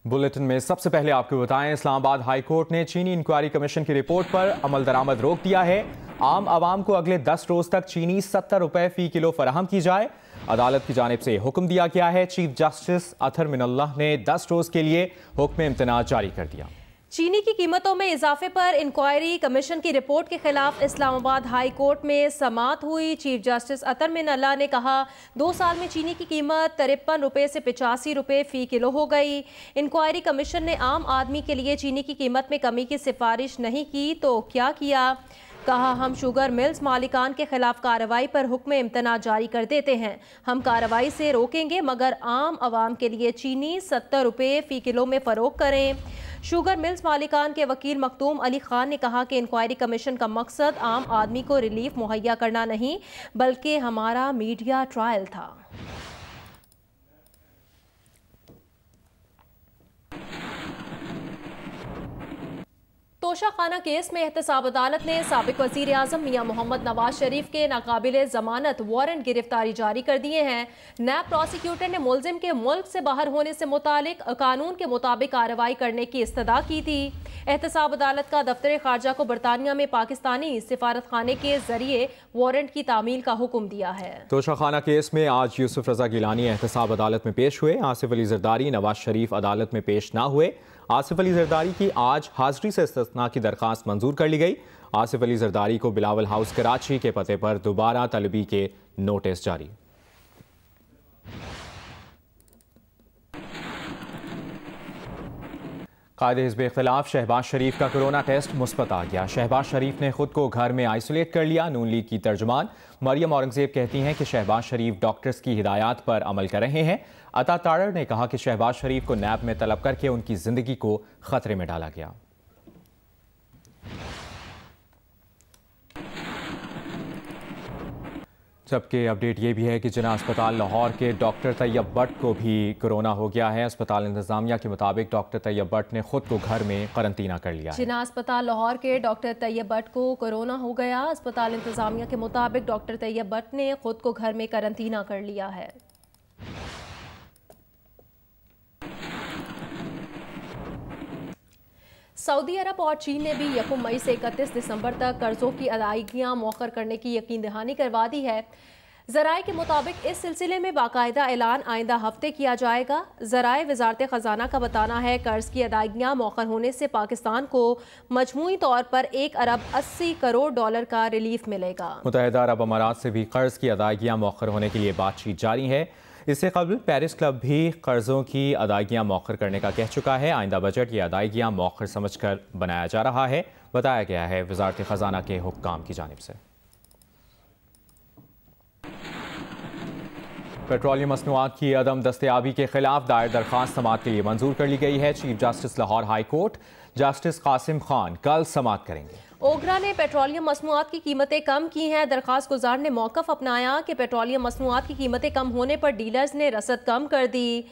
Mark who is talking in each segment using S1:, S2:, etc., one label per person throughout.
S1: Bulletin में सबसे पहले आपको बताएं, इस्लामाबाद हाई कोर्ट ने चीनी इंक्वायरी कमीशन की रिपोर्ट पर अमल दरामद रोक दिया है। आम आवाम को अगले 10 रोज तक चीनी 70 रुपए फी किलो फराहम की जाए। अदालत की जानिब से हुक्म दिया गया है। चीफ जस्टिस अतर मिनल्लाह ने 10 रोज के लिए हुक्म इम्तनाअ जारी कर दिया।
S2: चीनी की कीमतों में इजाफे पर इंक्वायरी कमीशन की रिपोर्ट के खिलाफ इस्लामाबाद हाई कोर्ट में समाअत हुई। चीफ जस्टिस अतर मिनल्लाह ने कहा, 2 साल में चीनी की कीमत 53 रुपये से 85 रुपये फी किलो हो गई। इंक्वायरी कमीशन ने आम आदमी के लिए चीनी की कीमत में कमी की सिफारिश नहीं की तो क्या किया? कहा, हम शुगर मिल्स मालिकान के खिलाफ कार्रवाई पर हुक्म इम्तना जारी कर देते हैं। हम कार्रवाई से रोकेंगे मगर आम आवाम के लिए चीनी 70 रुपये फी किलो में फरोख्त करें। शुगर मिल्स मालिकान के वकील मखदूम अली खान ने कहा कि इंक्वायरी कमीशन का मकसद आम आदमी को रिलीफ मुहैया करना नहीं बल्कि हमारा मीडिया ट्रायल था। तोशाखाना केस में एहतसाब अदालत ने साबिक वज़ीर आज़म मियां मोहम्मद नवाज शरीफ के नाकाबिले ज़मानत वारंट गिरफ्तारी जारी कर दिए हैं। नैब प्रोसिक्यूटर ने मुलजिम के मुल्क से बाहर होने से मुतालिक कानून के मुताबिक कार्रवाई करने की इस्तदा की थी। एहतसाब अदालत का दफ्तर खारजा को बरतानिया में पाकिस्तानी सिफारत खाने के जरिए वारंट की तामील का हुक्म दिया है।
S1: तोशाखाना केस में आज यूसुफ रजा गिलानी एहतसाब अदालत में पेश हुए। आसिफ अली जरदारी नवाज शरीफ अदालत में पेश ना हुए। आसिफ अली जरदारी की आज हाजिरी से इस्तिस्ना की दरखास्त मंजूर कर ली गई। आसिफ अली जरदारी को बिलावल हाउस कराची के पते पर दोबारा तलबी के नोटिस जारी। कायदे हिज़्ब इख्तिलाफ शहबाज शरीफ का कोरोना टेस्ट मुस्बत आ गया। शहबाज शरीफ ने खुद को घर में आइसोलेट कर लिया। नून लीग की तर्जुमान मरियम औरंगजेब कहती हैं कि शहबाज शरीफ डॉक्टर्स की हिदायत पर अमल कर रहे हैं। अता तारड़ ने कहा कि शहबाज शरीफ को नैब में तलब करके उनकी जिंदगी को खतरे में डाला गया। जबकि अपडेट ये भी है कि जिना अस्पताल लाहौर के डॉक्टर तैयब भट्ट को भी कोरोना हो गया है। अस्पताल इंतजामिया के मुताबिक डॉक्टर तैयब भट्ट ने खुद को घर में करंतना कर लिया।
S2: जिना अस्पताल लाहौर के डॉक्टर तैयब भट्ट को कोरोना हो गया। अस्पताल इंतजामिया के मुताबिक डॉक्टर तैयब भट्ट ने खुद को घर में करंतना कर लिया है। सऊदी अरब और चीन ने भी 1 मई से 31 दिसंबर तक कर्जों की अदायगियां मौखर करने की यकीन दहानी करवा दी है। ज़राए के मुताबिक इस सिलसिले में बाकायदा ऐलान आइंदा हफ्ते किया जाएगा। ज़राए वज़ारत ख़जाना का बताना है, कर्ज की अदायगियां मौखर होने से पाकिस्तान को मजमूई तौर पर 1 अरब 80 करोड़ डॉलर का रिलीफ मिलेगा।
S1: मुत्तहिदा अरब अमारात से भी कर्ज की अदायगियां मौखर होने के लिए बातचीत जारी है। इससे कबल पेरिस क्लब भी कर्जों की अदायगियां मौखर करने का कह चुका है। आइंदा बजट ये अदायगियां मौखर समझकर बनाया जा रहा है, बताया गया है वज़ारत ख़जाना के हुक्काम की जानिब से। पेट्रोलियम मसनूआत की अदम दस्तयाबी के खिलाफ दायर दरखास्त समाअत के लिए मंजूर कर ली गई है। Chief justice Lahore high court justice Qasim Khan कल समाअत करेंगे।
S2: ओगरा ने पेट्रोलियम मसनूआत की कीमतें कम की हैं। दरखास्त गुजार ने मौक़िफ़ अपनाया कि पेट्रोलियम मसनूआत की कीमतें कम होने पर डीलर्स ने रसद कम कर दी।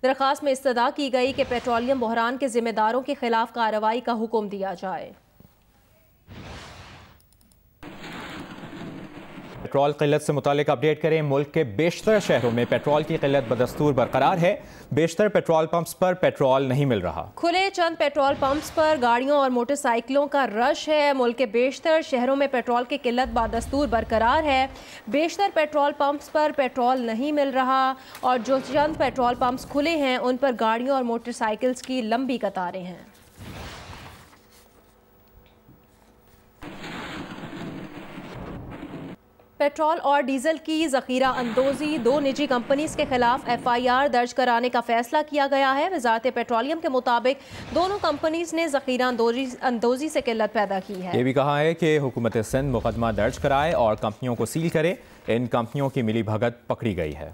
S2: दरखास्त में इस्तदा की गई कि पेट्रोलियम बहरान के जिम्मेदारों के खिलाफ कार्रवाई का हुक्म दिया जाए।
S1: पेट्रोल किल्लत से मुतालिक अपडेट करें। मुल्क के बेशतर शहरों में पेट्रोल की किल्लत बदस्तूर बरकरार है। बेशतर पेट्रोल पंप्स पर पेट्रोल नहीं मिल रहा।
S2: खुले चंद पेट्रोल पंप्स पर गाड़ियों और मोटरसाइकिलों का रश है। मुल्क के बेशतर शहरों में पेट्रोल की किल्लत बदस्तूर बरकरार है। बेशतर पेट्रोल पंप्स पर पेट्रोल नहीं मिल रहा और जो चंद पेट्रोल पंप्स खुले हैं उन पर गाड़ियों और मोटरसाइकिल्स की लंबी कतारें हैं। पेट्रोल और डीजल की ज़ख़ीरा अंदोज़ी 2 निजी कंपनीज के खिलाफ FIR दर्ज कराने का फैसला किया गया है। वज़ारत पेट्रोलियम के मुताबिक दोनों कंपनीज ने ज़ख़ीरा अंदोज़ी से किल्लत पैदा की है।
S1: ये भी कहा है कि हुकूमत सिंध मुकदमा दर्ज कराए और कंपनियों को सील करे। इन कंपनियों की मिली भगत पकड़ी गई है।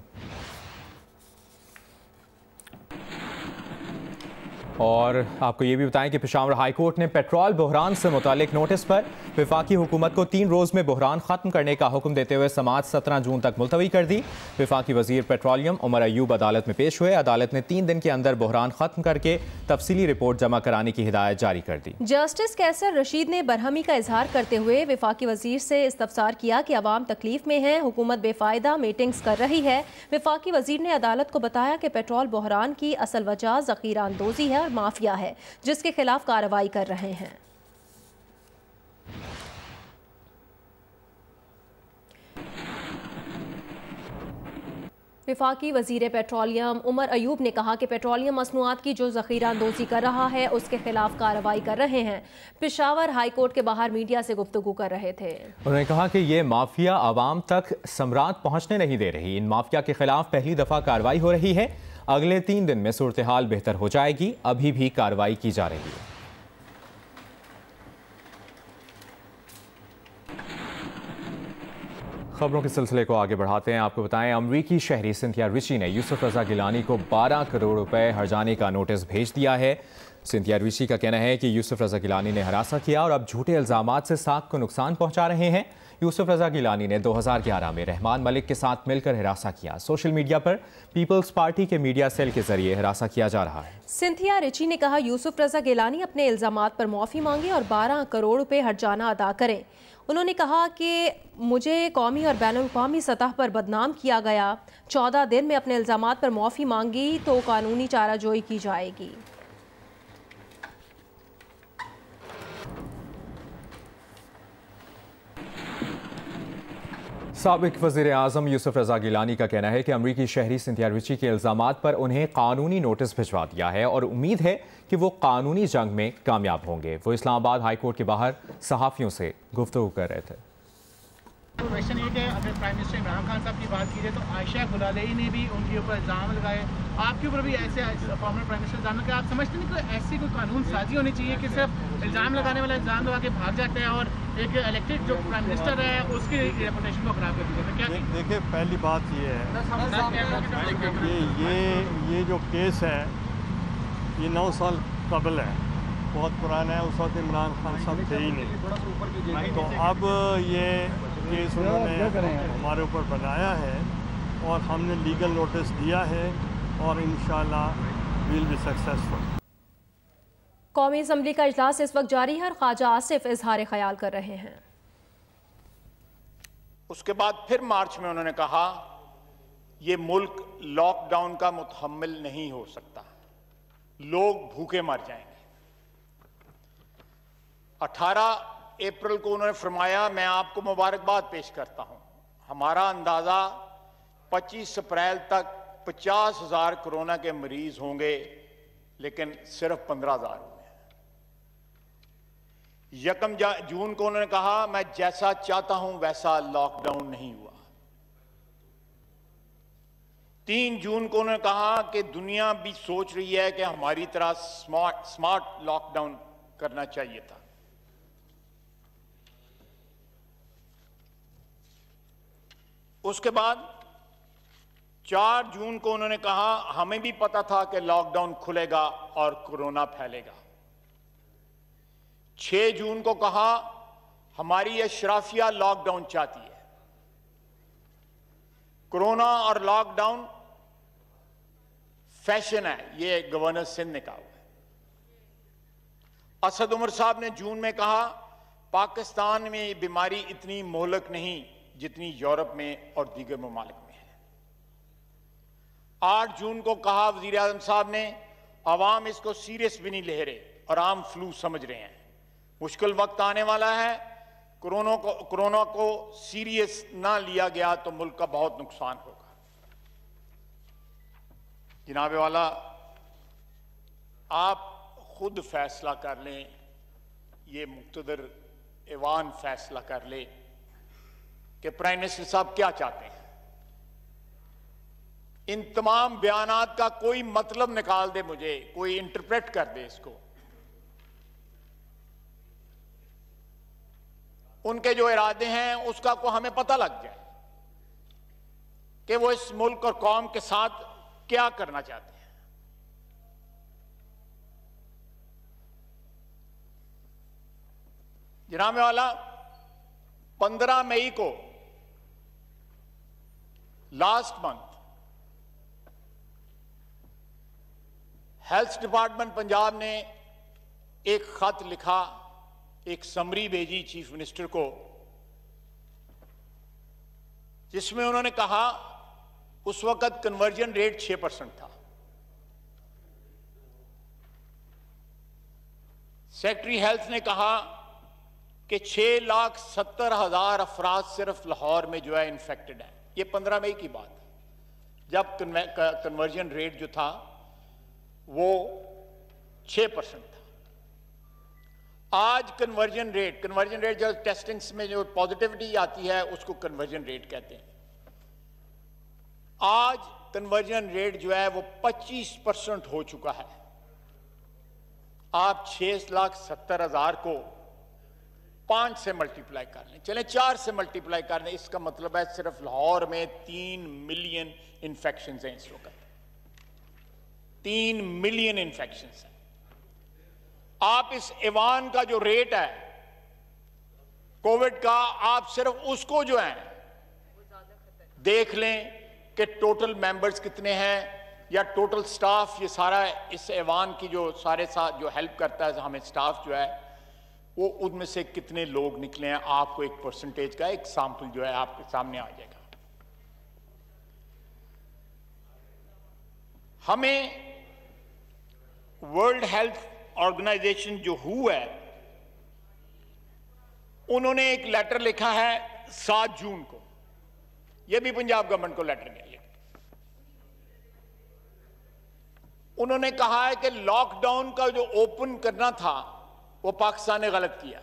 S1: और आपको ये भी बताएं कि पेशावर हाई कोर्ट ने पेट्रोल बहरान से मुतालिक नोटिस पर वफाकी हुकूमत को 3 रोज़ में बहरान ख़त्म करने का हुक्म देते हुए समाअत 17 जून तक मुलतवी कर दी। वफाकी वजीर पेट्रोलियम उमर अयूब अदालत में पेश हुए। अदालत ने 3 दिन के अंदर बहरान ख़त्म करके तफसीली रिपोर्ट जमा कराने की हिदायत जारी कर दी।
S2: जस्टिस कैसर रशीद ने बरहमी का इजहार करते हुए वफाकी वजीर से इस्तफसार किया कि अवाम तकलीफ में है, हुकूमत बेफायदा मीटिंग्स कर रही है। वफाकी वजीर ने अदालत को बताया कि पेट्रोल बहरान की असल वजह ज़ख़ीरा अंदोज़ी है और माफिया है, जिसके खिलाफ कार्रवाई कर रहे हैं। वफाकी वजीर पेट्रोलियम उमर अयूब ने कहा कि पेट्रोलियम मसनूआत की जो ज़ख़ीरा अंदोज़ी कर रहा है उसके खिलाफ कार्रवाई कर रहे हैं। पेशावर हाई कोर्ट के बाहर मीडिया से गुफ्तगू कर रहे थे।
S1: उन्होंने कहा कि ये माफिया आवाम तक समरात पहुँचने नहीं दे रही। इन माफिया के खिलाफ पहली दफ़ा कार्रवाई हो रही है। अगले 3 दिन में सूरत हाल बेहतर हो जाएगी। अभी भी कार्रवाई की जा रही है। खबरों के सिलसिले को आगे बढ़ाते हैं। आपको बताएं, अमरीकी शहरी सिंथिया रिची ने यूसुफ रजा गिलानी को 12 करोड़ रुपए हर्जाने का नोटिस भेज दिया है। सिंथिया रिची का कहना है कि यूसुफ रजा गिलानी ने हरासा किया और अब झूठे इल्जामात से साख को नुकसान पहुंचा रहे हैं। यूसुफ रजा गिलानी ने 2011 में रहमान मलिक के साथ मिलकर हिरासा किया। सोशल मीडिया पर पीपल्स पार्टी के मीडिया सेल के जरिए हिरासा किया जा रहा है।
S2: सिंथिया रिची ने कहा यूसुफ रजा गिलानी अपने इल्जामात पर माफ़ी मांगे और 12 करोड़ रुपए हर्जाना अदा करें। उन्होंने कहा कि मुझे कौमी और बैनुल-अक़वामी सतह पर बदनाम किया गया। 14 दिन में अपने इल्जामात पर माफ़ी मांगी तो कानूनी चाराजोई की जाएगी।
S1: साबिक वज़ीर आज़म यूसुफ रजा गिलानी का कहना है कि अमरीकी शहरी सिंथिया रिची के इल्ज़ामात पर उन्हें कानूनी नोटिस भिजवा दिया है और उम्मीद है कि वो कानूनी जंग में कामयाब होंगे। वो इस्लामाबाद हाई कोर्ट के बाहर सहाफ़ियों से गुफ्तगू कर रहे थे।
S3: तो क्वेश्चन ये कि अगर प्राइम मिनिस्टर इमरान खान साहब की बात की जाए तो आयशा गुलालेई ने भी उनके ऊपर इल्ज़ाम लगाए, आपके ऊपर भी ऐसे फॉर्मर प्राइम मिनिस्टर इल्ज़ाम लगाए। आप समझते नहीं कि ऐसी कोई कानून साजी होनी चाहिए कि सिर्फ इल्ज़ाम लगाने वाला इल्ज़ाम लगा के भाग जाता है और एक इलेक्टेड जो प्राइम मिनिस्टर है उसकी रेपुटेशन को खराब कर दिया? क्या
S4: देखिए, पहली बात ये है कि ये जो केस है ये 9 साल कबल है, बहुत पुराना है। उस वक्त इमरान खान साहब थे ही नहीं। तो अब ये केस उन्होंने हमारे ऊपर बनाया है और हमने लीगल नोटिस दिया है और इंशाल्लाह विल बी सक्सेसफुल।
S2: कौमी असम्बली का इजलास इस वक्त जारी है और ख्वाजा आसिफ इजहार ख्याल कर रहे हैं।
S5: उसके बाद फिर मार्च में उन्होंने कहा ये मुल्क लॉकडाउन का मुतहम्मिल नहीं हो सकता, लोग भूखे मर जाएंगे। 18 अप्रैल को उन्होंने फरमाया, मैं आपको मुबारकबाद पेश करता हूं, हमारा अंदाजा 25 अप्रैल तक 50,000 कोरोना के मरीज होंगे, लेकिन सिर्फ 15,000 हुए। 1 जून को उन्होंने कहा मैं जैसा चाहता हूं वैसा लॉकडाउन नहीं हुआ। 3 जून को उन्होंने कहा कि दुनिया भी सोच रही है कि हमारी तरह स्मार्ट लॉकडाउन करना चाहिए था। उसके बाद 4 जून को उन्होंने कहा हमें भी पता था कि लॉकडाउन खुलेगा और कोरोना फैलेगा। 6 जून को कहा हमारी अशराफिया लॉकडाउन चाहती है। कोरोना और लॉकडाउन फैशन है, ये गवर्नर सिंध ने कहा हुआ है। असद उमर साहब ने जून में कहा पाकिस्तान में ये बीमारी इतनी मोहलक नहीं जितनी यूरोप में और दीगर ममालिक में है। 8 जून को कहा वजीर आज़म साहब ने अवाम इसको सीरियस भी नहीं ले रहे और आम फ्लू समझ रहे हैं, मुश्किल वक्त आने वाला है, कोरोना को सीरियस ना लिया गया तो मुल्क का बहुत नुकसान होगा। जनाबे वाला, आप खुद फैसला कर लें, ये मुक्तदर ऐवान फैसला कर ले कि प्राइम मिनिस्टर साहब क्या चाहते हैं। इन तमाम बयानात का कोई मतलब निकाल दे, मुझे कोई इंटरप्रेट कर दे इसको। उनके जो इरादे हैं उसका को हमें पता लग जाए कि वो इस मुल्क और कौम के साथ क्या करना चाहते हैं। जनाब वाला 15 मई को last month health department Punjab ने एक खत लिखा, एक समरी भेजी चीफ मिनिस्टर को, जिसमें उन्होंने कहा उस वक्त कन्वर्जन रेट 6% था। सेक्रेटरी हेल्थ ने कहा कि 6,70,000 अफराद सिर्फ लाहौर में जो है इन्फेक्टेड है। ये 15 मई की बात है, जब कन्वर्जन रेट जो था वो 6% था। आज कन्वर्जन रेट जो टेस्टिंग्स में जो पॉजिटिविटी आती है उसको कन्वर्जन रेट कहते हैं। आज कन्वर्जन रेट जो है वो 25% हो चुका है। आप 6,70,000 को 5 से मल्टीप्लाई कर लें, चलें 4 से मल्टीप्लाई कर लें, इसका मतलब है सिर्फ लाहौर में 3 मिलियन इंफेक्शन हैं इस वक्त। 3 मिलियन इंफेक्शन हैं। आप इस ऐवान का जो रेट है कोविड का, आप सिर्फ उसको जो है देख लें कि टोटल मेंबर्स कितने हैं या टोटल स्टाफ, ये सारा इस ऐवान की जो सारे साथ जो हेल्प करता है हमें स्टाफ जो है, वो उनमें से कितने लोग निकले हैं, आपको एक परसेंटेज का एक सैंपल जो है आपके सामने आ जाएगा। हमें वर्ल्ड हेल्थ ऑर्गेनाइजेशन जो हू है, उन्होंने एक लेटर लिखा है 7 जून को, यह भी पंजाब गवर्नमेंट को लेटर मिला। उन्होंने कहा है कि लॉकडाउन का जो ओपन करना था वो पाकिस्तान ने गलत किया।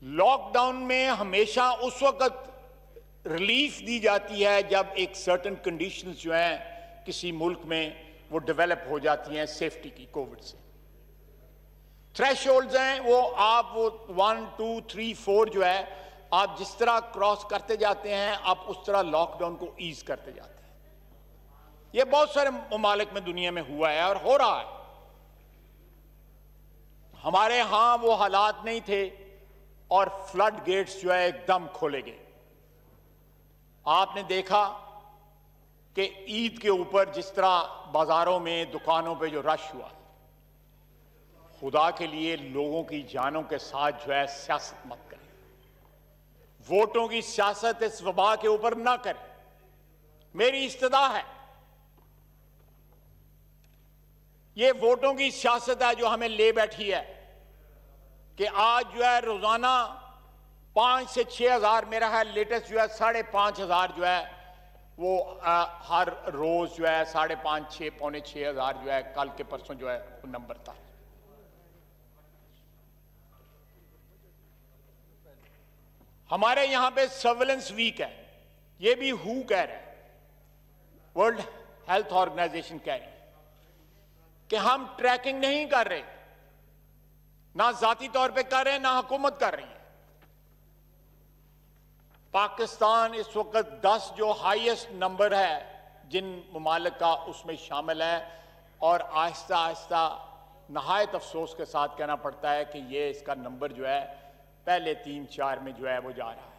S5: लॉकडाउन में हमेशा उस वक्त रिलीफ दी जाती है जब एक सर्टेन कंडीशंस जो हैं किसी मुल्क में वो डेवलप हो जाती हैं सेफ्टी की। कोविड से थ्रेशोल्ड्स हैं वो, आप वो 1, 2, 3, 4 जो है, आप जिस तरह क्रॉस करते जाते हैं आप उस तरह लॉकडाउन को ईज करते जाते हैं। ये बहुत सारे ममालिक में दुनिया में हुआ है और हो रहा है। हमारे यहां वो हालात नहीं थे और फ्लड गेट्स जो है एकदम खोले गए। आपने देखा कि ईद के ऊपर जिस तरह बाजारों में दुकानों पे जो रश हुआ, खुदा के लिए लोगों की जानों के साथ जो है सियासत मत करें, वोटों की सियासत इस वबा के ऊपर ना करें। मेरी इस्तदा है, ये वोटों की सियासत है जो हमें ले बैठी है कि आज जो है रोजाना 5 से 6,000, मेरा है लेटेस्ट जो है 5,500 जो है वो हर रोज जो है 5,500, 6, पौने 6,000 जो है कल के परसों जो है वो नंबर था। हमारे यहां पे सर्वेलेंस वीक है, ये भी हु कह रहा है, वर्ल्ड हेल्थ ऑर्गेनाइजेशन कह रही है कि हम ट्रैकिंग नहीं कर रहे, ना जाती तौर पे कर रहे हैं ना हुकूमत कर रही है। पाकिस्तान इस वक्त 10 जो हाईएस्ट नंबर है जिन ममालिक का उसमें शामिल है, और आहिस्ता आहिस्ता नहायत अफसोस के साथ कहना पड़ता है कि ये इसका नंबर जो है पहले 3-4 में जो है वो जा रहा है।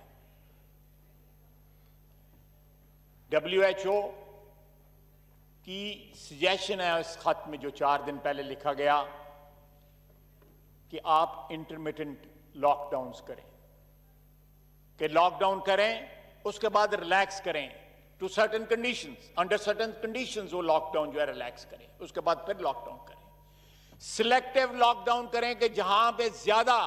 S5: WHO की सजेशन है इस खत में जो 4 दिन पहले लिखा गया कि आप इंटरमिटेंट लॉकडाउन्स करें, कि लॉकडाउन करें उसके बाद रिलैक्स करें to certain conditions, under certain conditions वो लॉकडाउन जो है रिलैक्स करें, उसके बाद फिर लॉकडाउन करें। सिलेक्टिव लॉकडाउन करें कि जहां पे ज्यादा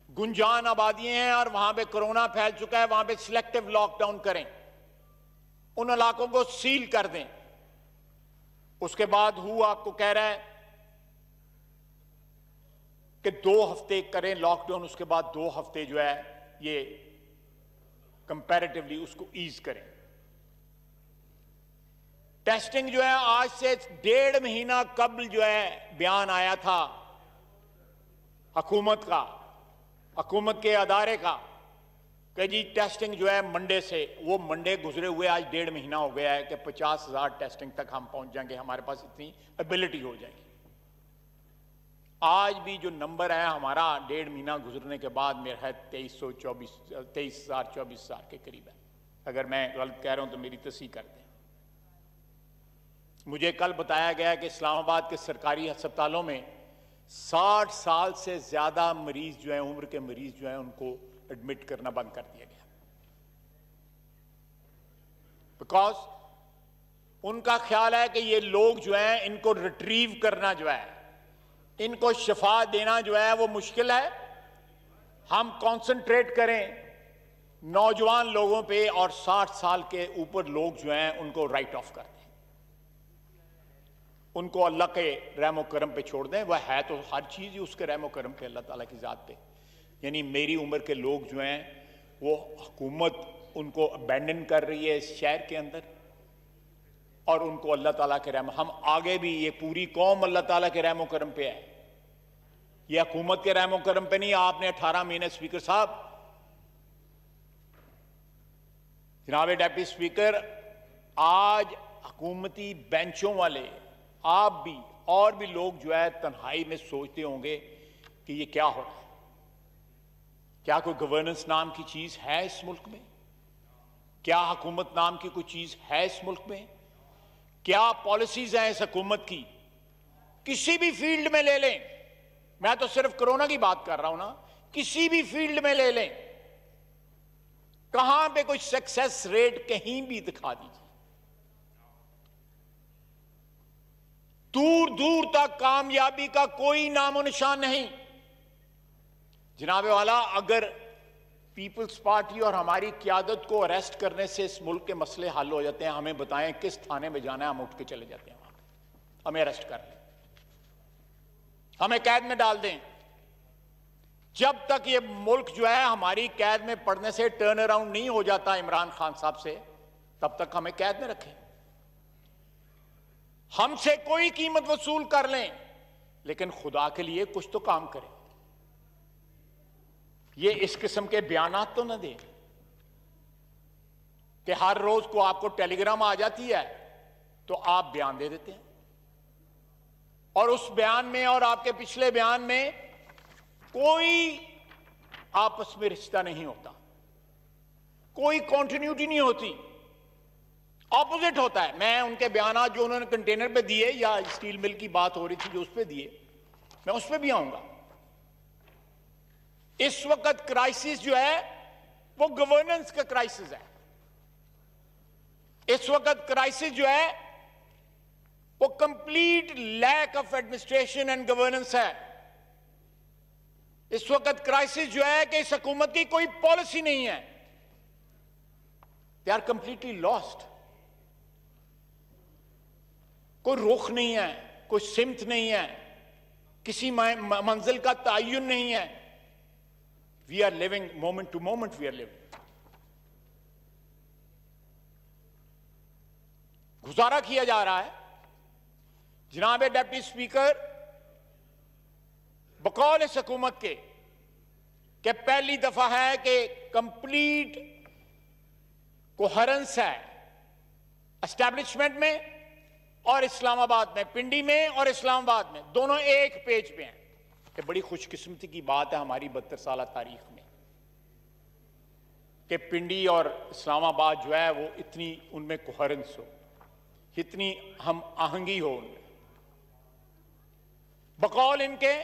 S5: गुंजान आबादियां हैं और वहां पे कोरोना फैल चुका है, वहां पे सिलेक्टिव लॉकडाउन करें, उन इलाकों को सील कर दें। उसके बाद हु आपको कह रहा है कि 2 हफ्ते करें लॉकडाउन, उसके बाद 2 हफ्ते जो है ये कंपैरेटिवली उसको ईज करें। टेस्टिंग जो है आज से 1.5 महीना कबल जो है बयान आया था हुकूमत का, हुकूमत के अदारे का, कि जी टेस्टिंग जो है मंडे से, वो मंडे गुजरे हुए आज 1.5 महीना हो गया है कि 50,000 टेस्टिंग तक हम पहुंच जाएंगे, हमारे पास इतनी एबिलिटी हो जाएगी। आज भी जो नंबर है हमारा 1.5 महीना गुजरने के बाद मेरा है 23,024 के करीब है। अगर मैं गलत कह रहा हूं तो मेरी तस्दीक कर दें। मुझे कल बताया गया कि इस्लामाबाद के सरकारी अस्पतालों में 60 साल से ज्यादा मरीज जो है, उम्र के मरीज जो है, उनको एडमिट करना बंद कर दिया गया, बिकॉज उनका ख्याल है कि ये लोग जो है इनको रिट्रीव करना जो है, इनको शिफा देना जो है वो मुश्किल है। हम कंसंट्रेट करें नौजवान लोगों पे और 60 साल के ऊपर लोग जो हैं उनको राइट ऑफ कर दें, उनको अल्लाह के रहमो करम पे छोड़ दें। वह है तो हर चीज ही उसके रहमो करम पे, अल्लाह ताला की जात पे। यानी मेरी उम्र के लोग जो हैं वो हुकूमत उनको अबैंडन कर रही है इस शहर के अंदर, और उनको अल्लाह ताला के रहम, हम आगे भी ये पूरी कौम अल्लाह ताला के रहमो करम पे है, ये हुकूमत के रहमो करम पे नहीं। आपने 18 महीने स्पीकर साहब, जनाब डेप्टी स्पीकर, आज हुकूमती बेंचों वाले, आप भी और भी लोग जो है तन्हाई में सोचते होंगे कि ये क्या हो रहा है, क्या कोई गवर्नेंस नाम की चीज है इस मुल्क में, क्या हुकूमत नाम की कोई चीज है इस मुल्क में, क्या पॉलिसीज हैं इस हुकूमत की। किसी भी फील्ड में ले लें, मैं तो सिर्फ कोरोना की बात कर रहा हूं ना, किसी भी फील्ड में ले लें, कहां पे कोई सक्सेस रेट कहीं भी दिखा दीजिए। दूर दूर तक कामयाबी का कोई नामो निशान नहीं। जनाबे वाला, अगर पीपल्स पार्टी और हमारी क्यादत को अरेस्ट करने से इस मुल्क के मसले हल हो जाते हैं, हमें बताएं किस थाने में जाना है, हम उठ के चले जाते हैं वहां पे, हमें अरेस्ट कर लें, हमें कैद में डाल दें। जब तक ये मुल्क जो है हमारी कैद में पड़ने से टर्न अराउंड नहीं हो जाता इमरान खान साहब से, तब तक हमें कैद में रखें। हमसे कोई कीमत वसूल कर लें, लेकिन खुदा के लिए कुछ तो काम करें। ये इस किस्म के बयानात तो न दें कि हर रोज को आपको टेलीग्राम आ जाती है तो आप बयान दे देते हैं, और उस बयान में और आपके पिछले बयान में कोई आपस में रिश्ता नहीं होता, कोई कंटिन्यूटी नहीं होती, ऑपोजिट होता है। मैं उनके बयान जो उन्होंने कंटेनर पे दिए, या स्टील मिल की बात हो रही थी जो उस पे दिए, मैं उस पे भी आऊंगा। इस वक्त क्राइसिस जो है वो गवर्नेंस का क्राइसिस है। इस वक्त क्राइसिस जो है वो complete lack of administration and governance है। इस वक्त क्राइसिस जो है कि इस हुकूमत की कोई पॉलिसी नहीं है, दे आर कंप्लीटली लॉस्ट। कोई रुख नहीं है, कोई सिमत नहीं है, किसी मंजिल का तयन नहीं है। We are living moment to moment, we are living. गुजारा किया जा रहा है। जनाब डिप्टी स्पीकर, बकौल इस हुकूमत के पहली दफा है कि कंप्लीट कोहेरेंस है एस्टैब्लिशमेंट में और इस्लामाबाद में, पिंडी में और इस्लामाबाद में, दोनों एक पेज पे हैं। कि बड़ी खुशकिस्मती की बात है हमारी 72 साल तारीख में कि पिंडी और इस्लामाबाद जो है वो इतनी उनमें कोहेरेंस हो, इतनी हम आहंगी हो उनमें। बकौल इनके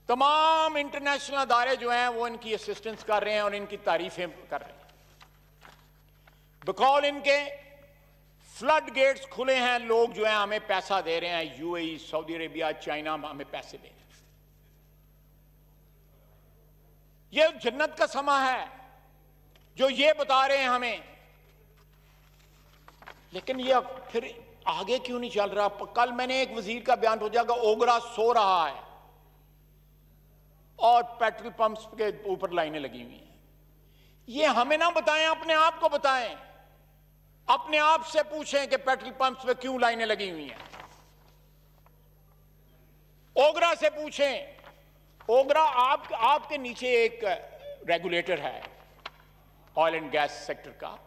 S5: तमाम इंटरनेशनल अदारे जो हैं वो इनकी असिस्टेंस कर रहे हैं और इनकी तारीफें कर रहे हैं। बकौल इनके फ्लड गेट्स खुले हैं, लोग जो हैं हमें पैसा दे रहे हैं, यूएई, सऊदी अरेबिया, चाइना हमें पैसे दे रहे हैं। ये जन्नत का समा है जो ये बता रहे हैं हमें, लेकिन ये फिर आगे क्यों नहीं चल रहा? कल मैंने एक वजीर का बयान रोजा का, ओगरा सो रहा है और पेट्रोल पंप्स के ऊपर लाइनें लगी हुई हैं। ये हमें ना बताएं, अपने आप को बताएं, अपने आप से पूछें कि पेट्रोल पंप्स पे क्यों लाइनें लगी हुई हैं। ओगरा से पूछें। ओगरा आपके नीचे एक रेगुलेटर है ऑयल एंड गैस सेक्टर का।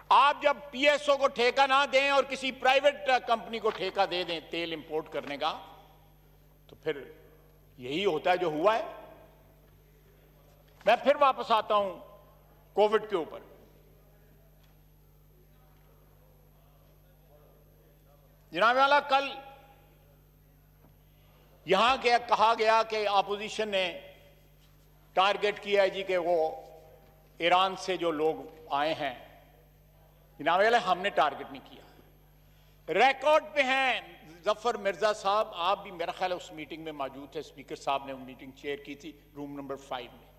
S5: आप जब पीएसओ को ठेका ना दें और किसी प्राइवेट कंपनी को ठेका दे दें तेल इंपोर्ट करने का, तो फिर यही होता है जो हुआ है। मैं फिर वापस आता हूं कोविड के ऊपर। जनाब वाला, कल यहां के कहा गया कि अपोजिशन ने टारगेट किया है जी कि वो ईरान से जो लोग आए हैं। जनाब वाला, हमने टारगेट नहीं किया। रिकॉर्ड पे हैं जफर मिर्जा साहब, आप भी मेरा ख्याल है उस मीटिंग में मौजूद थे। स्पीकर साहब ने वो मीटिंग चेयर की थी रूम नंबर 5 में।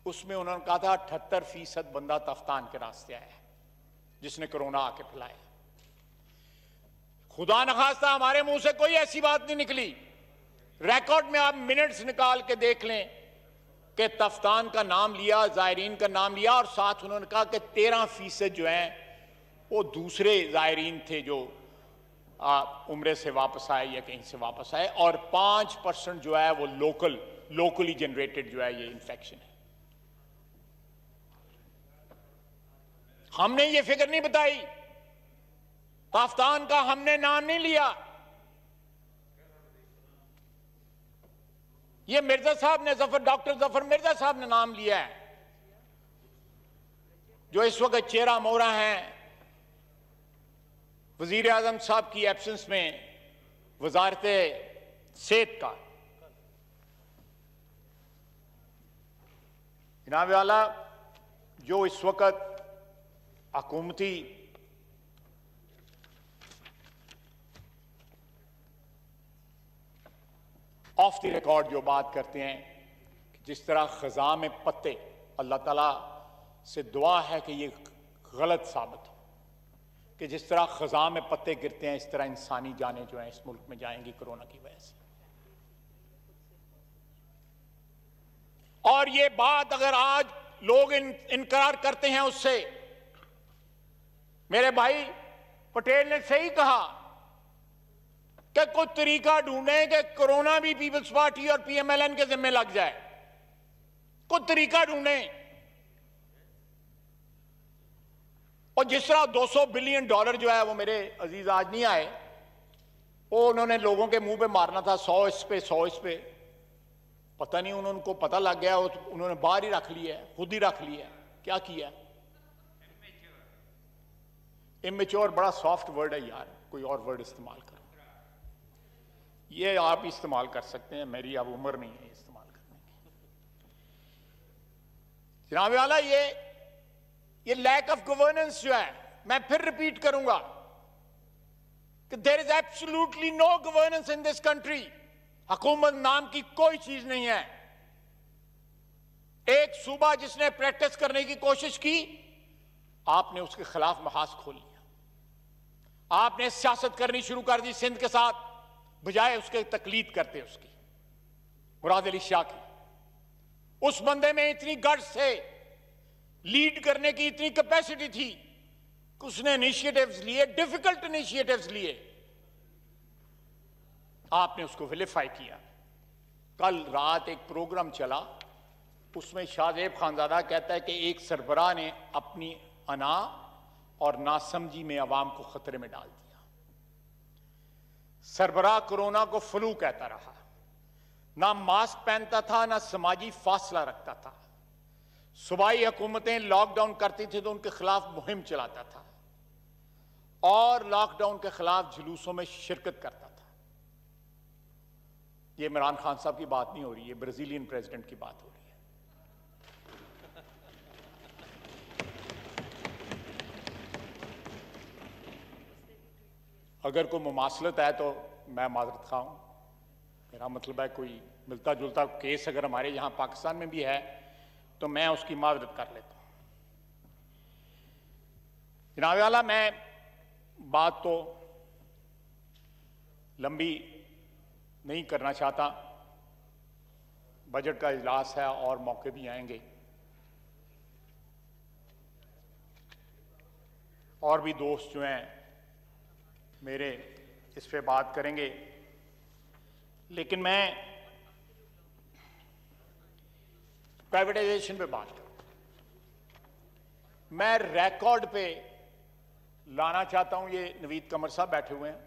S5: उसमें उन्होंने कहा था 78% बंदा तफ्तान के रास्ते आया है जिसने कोरोना आके फैलाया। खुदा न खास्ता हमारे मुंह से कोई ऐसी बात नहीं निकली। रिकॉर्ड में आप मिनट्स निकाल के देख लें कि तफ्तान का नाम लिया, जायरीन का नाम लिया, और साथ उन्होंने कहा कि 13% जो हैं वो दूसरे जायरीन थे जो उम्रे से वापस आए या कहीं से वापस आए, और 5% जो है वो लोकली जनरेटेड जो है ये इंफेक्शन है। हमने ये फिक्र नहीं बताई, तफ्तान का हमने नाम नहीं लिया। ये मिर्जा साहब ने, डॉक्टर जफर मिर्जा साहब ने नाम लिया है, जो इस वक्त चेहरा मोहरा हैं वजीर आजम साहब की एब्सेंस में वजारत सेहत का। जनाब वाला, जो इस वक्त हुकूमती ऑफ द रिकॉर्ड जो बात करते हैं कि जिस तरह खजा में पत्ते, अल्लाह ताला से दुआ है कि ये गलत साबित हो कि जिस तरह खजा में पत्ते गिरते हैं इस तरह इंसानी जानें जो हैं इस मुल्क में जाएंगी कोरोना की वजह से। और ये बात अगर आज लोग इनकार करते हैं उससे, मेरे भाई पटेल ने सही कहा कि कोई तरीका ढूंढें कि कोरोना भी पीपल्स पार्टी और पीएमएलएन के जिम्मे लग जाए। कोई तरीका ढूंढें। और जिस तरह $200 बिलियन जो है वो मेरे अजीज आज नहीं आए, वो उन्होंने लोगों के मुंह पे मारना था, 100 इस पे 100 इस पे, पता नहीं उनको पता लग गया, उन्होंने बाहर ही रख लिया है, खुद ही रख लिया। क्या किया? इमेच्योर बड़ा सॉफ्ट वर्ड है यार, कोई और वर्ड इस्तेमाल करो। ये आप इस्तेमाल कर सकते हैं, मेरी अब उम्र नहीं है इस्तेमाल करने की। जनाब वाला, ये लैक ऑफ गवर्नेंस जो है, मैं फिर रिपीट करूंगा कि there is absolutely no governance in this country. हुकूमत नाम की कोई चीज नहीं है। एक सूबा जिसने प्रैक्टिस करने की कोशिश की, आपने उसके खिलाफ महाज खोल लिया। आपने सियासत करनी शुरू कर दी सिंध के साथ, बजाय उसके तकलीद करते उसकी, मुराद अली शाह की। उस बंदे में इतनी गट्स थे, लीड करने की इतनी कैपेसिटी थी कि उसने इनिशिएटिव्स लिए, डिफिकल्ट इनिशिएटिव्स लिए। आपने उसको विलिफाई किया। कल रात एक प्रोग्राम चला, उसमें शाहजेब खानजादा कहता है कि एक सरबराह ने अपनी अना और नासमझी में अवाम को खतरे में डाल दिया। सरबराह कोरोना को फ्लू कहता रहा, ना मास्क पहनता था, ना समाजी फासला रखता था। सूबाई हुकूमतें लॉकडाउन करती थी तो उनके खिलाफ मुहिम चलाता था और लॉकडाउन के खिलाफ जुलूसों में शिरकत करता था। ये इमरान खान साहब की बात नहीं हो रही है, ब्राजीलियन प्रेसिडेंट की बात हो रही है। अगर कोई मुमासलत है तो मैं माजरत खा हूं। मेरा मतलब है कोई मिलता जुलता केस अगर हमारे यहां पाकिस्तान में भी है तो मैं उसकी माजरत कर लेता हूं। जनाब वाला, मैं बात तो लंबी नहीं करना चाहता, बजट का इजलास है और मौके भी आएंगे और भी दोस्त जो हैं मेरे इस पे बात करेंगे, लेकिन मैं प्राइवेटाइजेशन पे बात करूं। मैं रिकॉर्ड पे लाना चाहता हूं, ये नवीद कमर साहब बैठे हुए हैं,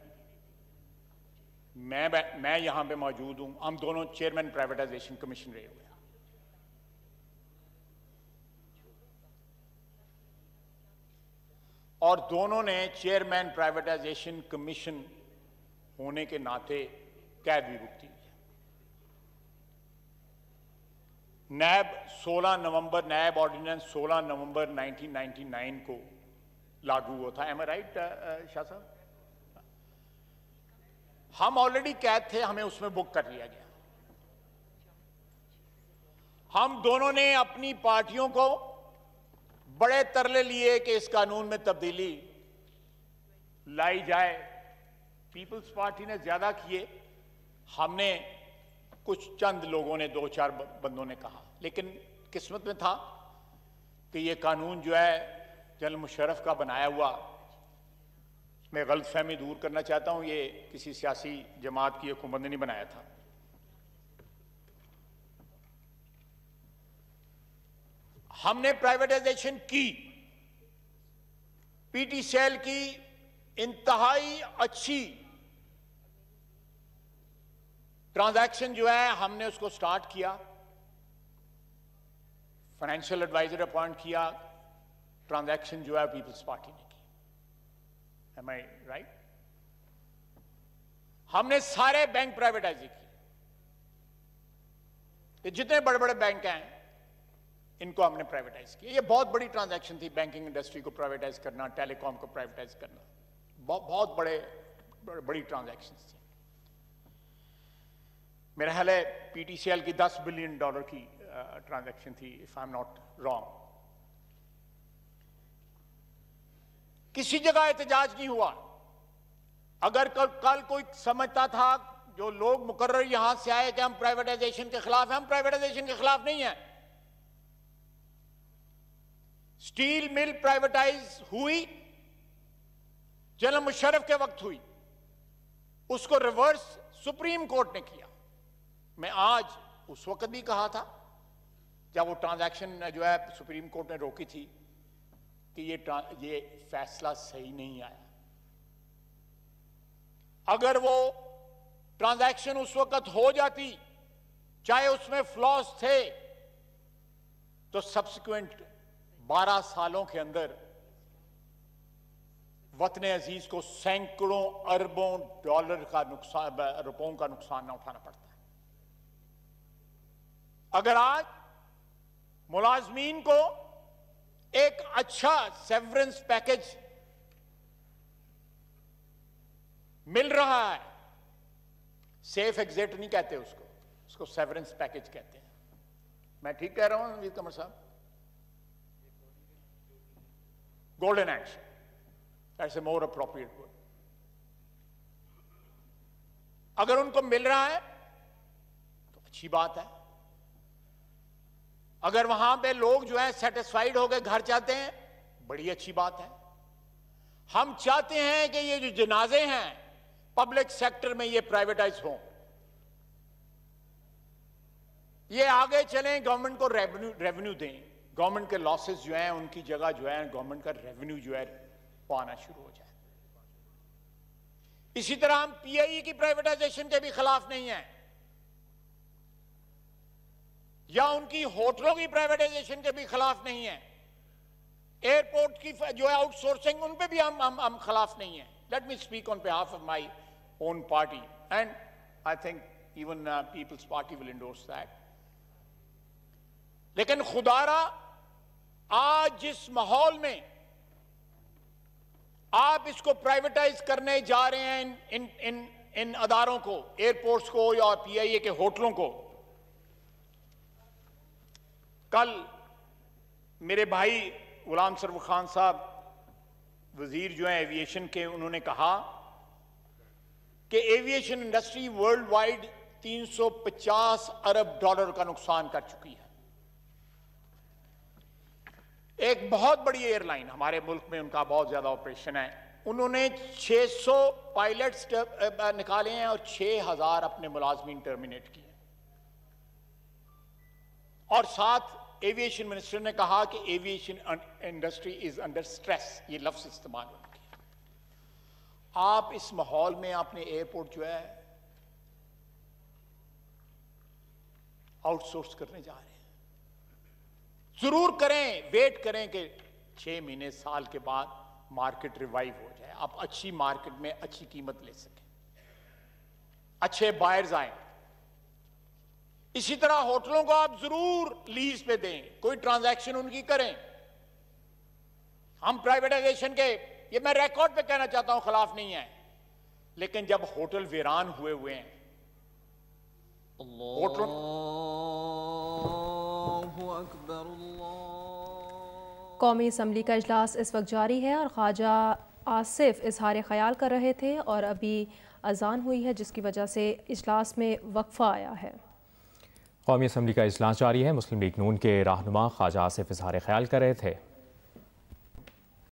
S5: मैं यहां पे मौजूद हूं, हम दोनों चेयरमैन प्राइवेटाइजेशन कमीशन रहे हुए हैं। और दोनों ने चेयरमैन प्राइवेटाइजेशन कमीशन होने के नाते कैद भी भुगती है। नैब ऑर्डिनेंस 16 नवंबर 1999 को लागू हुआ था। एम आई राइट शाह साहब? हम ऑलरेडी कैद थे, हमें उसमें बुक कर लिया गया। हम दोनों ने अपनी पार्टियों को बड़े तरले लिए कि इस कानून में तब्दीली लाई जाए। पीपल्स पार्टी ने ज्यादा किए, हमने कुछ चंद लोगों ने, 2-4 बंदों ने कहा। लेकिन किस्मत में था कि ये कानून जो है जनरल मुशर्रफ का बनाया हुआ, मैं गलतफहमी दूर करना चाहता हूं, ये किसी सियासी जमात की हुकूमत ने नहीं बनाया था। हमने प्राइवेटाइजेशन की, पीटीसीएल की इंतहाई अच्छी ट्रांजैक्शन जो है हमने उसको स्टार्ट किया, फाइनेंशियल एडवाइजर अपॉइंट किया, ट्रांजैक्शन जो है पीपल्स पार्टी ने की। एम आई राइट? हमने सारे बैंक प्राइवेटाइज किए। ये जितने बड़े बड़े बैंक हैं इनको हमने प्राइवेटाइज किया। ये बहुत बड़ी ट्रांजैक्शन थी, बैंकिंग इंडस्ट्री को प्राइवेटाइज करना, टेलीकॉम को प्राइवेटाइज करना, बहुत बड़ी ट्रांजैक्शन थी। मेरा ख्याल है पीटीसीएल की $10 बिलियन की ट्रांजैक्शन थी, if I am not wrong. किसी जगह एहतजाज नहीं हुआ। अगर कल कोई समझता था, जो लोग मुकर्रर यहां से आए कि हम प्राइवेटाइजेशन के खिलाफ हैं, हम प्राइवेटाइजेशन के खिलाफ नहीं हैं। स्टील मिल प्राइवेटाइज हुई, जनरल मुशर्रफ के वक्त हुई, उसको रिवर्स सुप्रीम कोर्ट ने किया। मैं आज उस वक्त भी कहा था जब वो ट्रांजैक्शन जो है सुप्रीम कोर्ट ने रोकी थी कि ये फैसला सही नहीं आया। अगर वो ट्रांजैक्शन उस वक्त हो जाती, चाहे उसमें फ्लॉज थे, तो सब्सिक्वेंट 12 सालों के अंदर वतन अजीज को सैकड़ों अरबों डॉलर का नुकसान, रुपयों का नुकसान ना उठाना पड़ता है। अगर आज मुलाजमीन को एक अच्छा सेवरेंस पैकेज मिल रहा है, सेफ एग्जिट नहीं कहते उसको सेवरेंस पैकेज कहते हैं। मैं ठीक कह रहा हूं वीर कमर साहब? Golden action, that's a more appropriate word. अगर उनको मिल रहा है तो अच्छी बात है। अगर वहां पे लोग जो है सेटिस्फाइड हो गए, घर चाहते हैं, बड़ी अच्छी बात है। हम चाहते हैं कि ये जो जनाजे हैं पब्लिक सेक्टर में ये प्राइवेटाइज हों, ये आगे चलें, गवर्नमेंट को रेवेन्यू दें, गवर्नमेंट के लॉसेस जो हैं उनकी जगह जो है गवर्नमेंट का रेवेन्यू जो है वो आना शुरू हो जाए। इसी तरह हम पीआईई की प्राइवेटाइजेशन के भी खिलाफ नहीं हैं, या उनकी होटलों की प्राइवेटाइजेशन के भी खिलाफ नहीं है। एयरपोर्ट की जो है आउटसोर्सिंग, उन पे भी हम खिलाफ नहीं है। Let me speak on behalf of my own party and I think even Peoples Party will endorse that. लेकिन खुदारा आज जिस माहौल में आप इसको प्राइवेटाइज करने जा रहे हैं, इन अदारों को, एयरपोर्ट्स को या पीआईए के होटलों को, कल मेरे भाई गुलाम सरवर खान साहब वजीर जो है एविएशन के, उन्होंने कहा कि एविएशन इंडस्ट्री वर्ल्ड वाइड $350 अरब का नुकसान कर चुकी है। एक बहुत बड़ी एयरलाइन हमारे मुल्क में, उनका बहुत ज्यादा ऑपरेशन है, उन्होंने 600 पायलट्स निकाले हैं और 6000 अपने मुलाजमीन टर्मिनेट किए। और साथ एविएशन मिनिस्टर ने कहा कि aviation industry is under stress, ये लफ्ज इस्तेमाल हो गया। आप इस माहौल में आपने एयरपोर्ट जो है आउटसोर्स करने जा रहे हैं। जरूर करें, वेट करें कि 6 महीने साल के बाद मार्केट रिवाइव हो जाए, आप अच्छी मार्केट में अच्छी कीमत ले सकें, अच्छे बायर्स आए। इसी तरह होटलों को आप जरूर लीज पे दें, कोई ट्रांजैक्शन उनकी करें। हम प्राइवेटाइजेशन के, ये मैं रिकॉर्ड पे कहना चाहता हूं, खिलाफ नहीं है, लेकिन जब होटल वीरान हुए हैं, होटलों
S2: कौमी असम्बली का इजलास इस वक्त जारी है और ख्वाजा आसिफ इजहार ख्याल कर रहे थे और अभी अजान हुई है जिसकी वजह से इजलास में वक्फा आया है।
S1: कौमी असम्बली का इजलास जारी है। मुस्लिम लीग नून के रहनुमा ख्वाजा आसिफ इजहार ख्याल कर रहे थे।